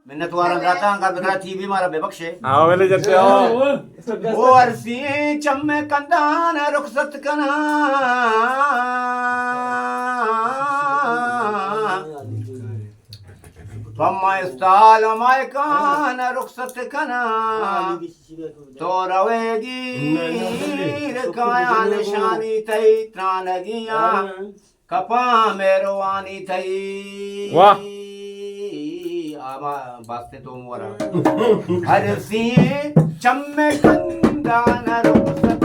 मैंने तुम्हारा गाता का बदला थी भी मारा बेबख्शे आओ वेले जते आओ ओ अरसी चम्मे कंदान रुखसत कना फमाइस्ताल मायकान रुखसत कना तो रवेगी काया निशानी तई त्रानगिया कपा मेरवानी थई वाह आमा बास्ते तो मोरा हर सी चम्मे कंदान रुखसत